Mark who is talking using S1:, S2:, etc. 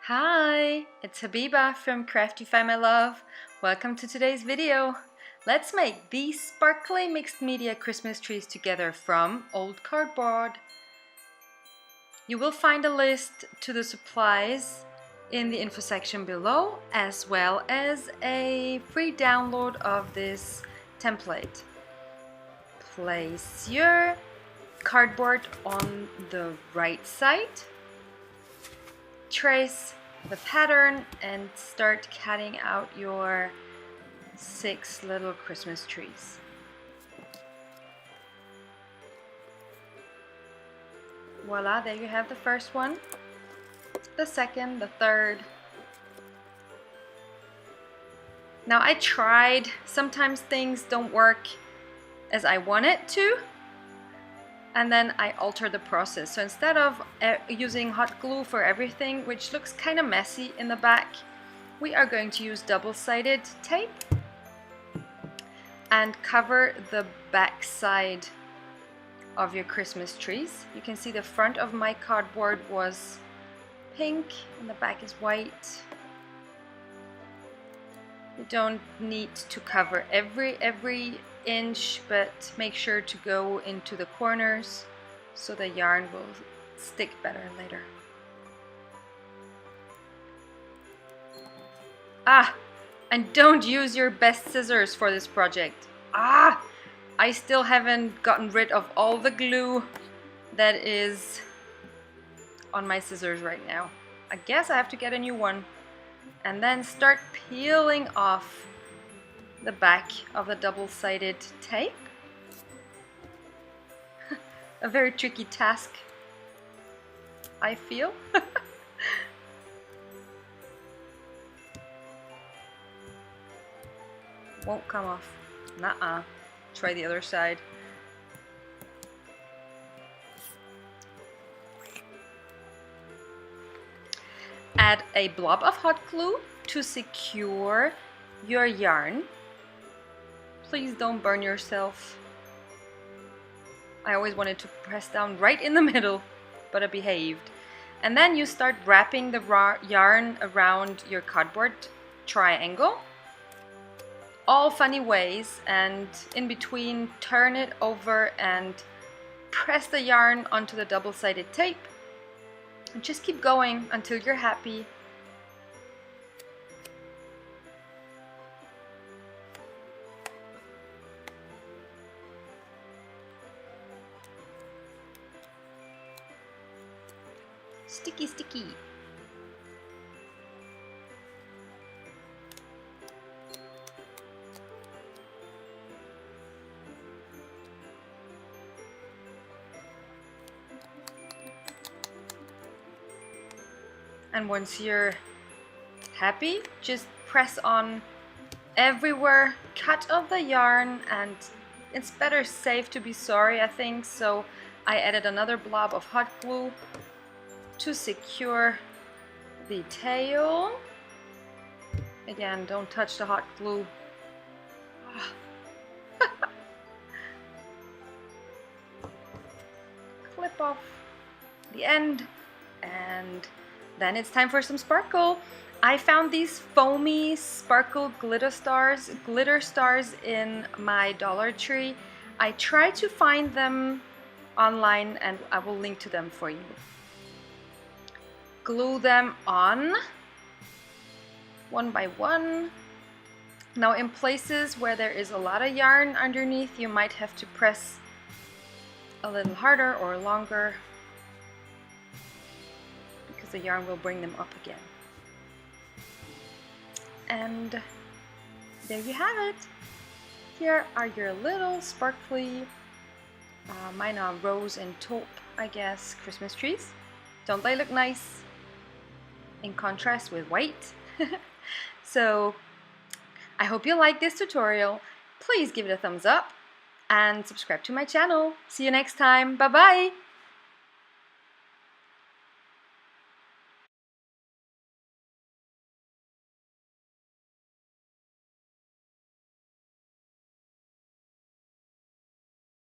S1: Hi, it's Habiba from Craftify, my love. Welcome to today's video. Let's make these sparkly mixed media Christmas trees together from old cardboard. You will find a list to the supplies in the info section below, as well as a free download of this template. Place your cardboard on the right side. Trace the pattern and start cutting out your 6 little Christmas trees. Voila, there you have the first one, the second, the third. Now I tried, sometimes things don't work as I want it to, and then I alter the process. So instead of using hot glue for everything, which looks kind of messy in the back, we are going to use double-sided tape and cover the back side of your Christmas trees. You can see the front of my cardboard was pink and the back is white. You don't need to cover every inch, but make sure to go into the corners so the yarn will stick better later. And don't use your best scissors for this project. I still haven't gotten rid of all the glue that is on my scissors right now. I guess I have to get a new one. And then start peeling off the back of the double-sided tape. A very tricky task, I feel. Won't come off. Nuh-uh. Try the other side. Add a blob of hot glue to secure your yarn. Please don't burn yourself. I always wanted to press down right in the middle, but I behaved. And then you start wrapping the yarn around your cardboard triangle, all funny ways, and in between turn it over and press the yarn onto the double-sided tape. And just keep going until you're happy. Sticky, sticky. And once you're happy, just press on everywhere, cut off the yarn, and it's better safe to be sorry, I think. So I added another blob of hot glue to secure the tail. Again, don't touch the hot glue. Clip off the end, and then it's time for some sparkle. I found these foamy sparkle glitter stars in my Dollar Tree. I tried to find them online and I will link to them for you. Glue them on one by one. Now in places where there is a lot of yarn underneath, you might have to press a little harder or longer because the yarn will bring them up again. And there you have it. Here are your little sparkly, mine are rose and taupe, I guess, Christmas trees. Don't they look nice? In contrast with white. So I hope you like this tutorial. Please give it a thumbs up and subscribe to my channel. See you next time. Bye bye.